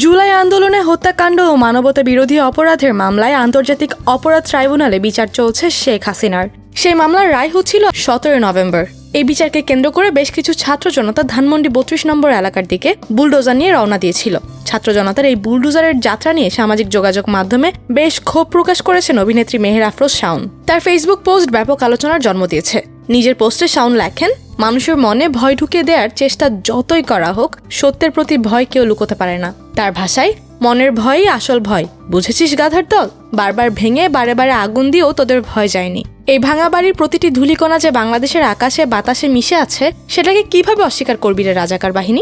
জুলাই আন্দোলনে হত্যাকাণ্ড ও মানবতা বিরোধী অপরাধের মামলায় আন্তর্জাতিক অপরাধ ট্রাইব্যুনালে বিচার চলছে শেখ হাসিনার। সেই মামলার রায় হচ্ছিল 17 নভেম্বর। এই বিচারকে কেন্দ্র করে বেশ কিছু ছাত্র জনতা ধানমন্ডি 32 নম্বর এলাকার দিকে বুলডোজার নিয়ে রওনা দিয়েছিল। ছাত্র জনতার এই বুলডোজারের যাত্রা নিয়ে সামাজিক যোগাযোগ মাধ্যমে বেশ ক্ষোভ প্রকাশ করেছেন অভিনেত্রী মেহের আফরোজ শাওন। তার ফেসবুক পোস্ট ব্যাপক আলোচনার জন্ম দিয়েছে। নিজের পোস্টে শাওন লেখেন, মানুষের মনে ভয় ঢুকিয়ে দেওয়ার চেষ্টা যতই করা হোক, সত্যের প্রতি ভয় কেউ লুকোতে পারে না। তার ভাষায়, মনের ভয়ই আসল ভয়, বুঝেছিস গাধার দল? বারবার ভেঙে বারে বারে আগুন দিয়েও তোদের ভয় যায়নি। এই ভাঙা বাড়ির প্রতিটি ধূলিকণা যে বাংলাদেশের আকাশে বাতাসে মিশে আছে, সেটাকে কিভাবে অস্বীকার করবি রে রাজাকার বাহিনী?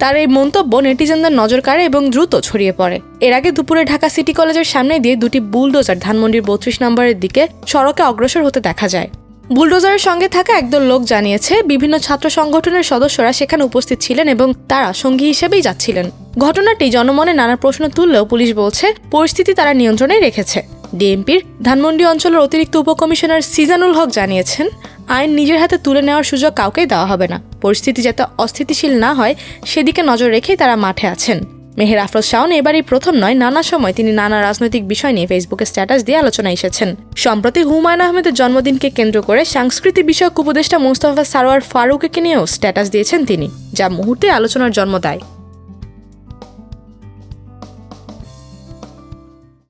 তার এই মন্তব্য নেটিজেনদের নজর কাড়ে এবং দ্রুত ছড়িয়ে পড়ে। এর আগে দুপুরে ঢাকা সিটি কলেজের সামনে দিয়ে দুটি বুলডোজার ধানমন্ডির 32 নম্বরের দিকে সড়কে অগ্রসর হতে দেখা যায়। বুলডোজারের সঙ্গে থাকা একদল লোক জানিয়েছে, বিভিন্ন ছাত্র সংগঠনের সদস্যরা সেখানে উপস্থিত ছিলেন এবং তারা সঙ্গী হিসেবেই যাচ্ছিলেন। ঘটনাটি জনমনে নানা প্রশ্ন তুললেও পুলিশ বলছে পরিস্থিতি তারা নিয়ন্ত্রণে রেখেছে। ডিএমপির ধানমন্ডি অঞ্চলের অতিরিক্ত উপকমিশনার সিজানুল হক জানিয়েছেন, আইন নিজের হাতে তুলে নেওয়ার সুযোগ কাউকেই দেওয়া হবে না। পরিস্থিতি যাতে অস্থিতিশীল না হয় সেদিকে নজর রেখেই তারা মাঠে আছেন। মেহের আফরোজ শাওন এবারই প্রথম নয়, নানা সময় তিনি নানা রাজনৈতিক বিষয় নিয়ে ফেসবুকে স্ট্যাটাস দিয়ে আলোচনায় এসেছেন। সম্প্রতি হুমায়ুন আহমেদের জন্মদিনকে কেন্দ্র করে সাংস্কৃতিক বিষয়ক উপদেষ্টা মোস্তফা সারোয়ার ফারুককে নিয়েও স্ট্যাটাস দিয়েছেন তিনি, যা মুহূর্তে আলোচনার জন্ম দেয়।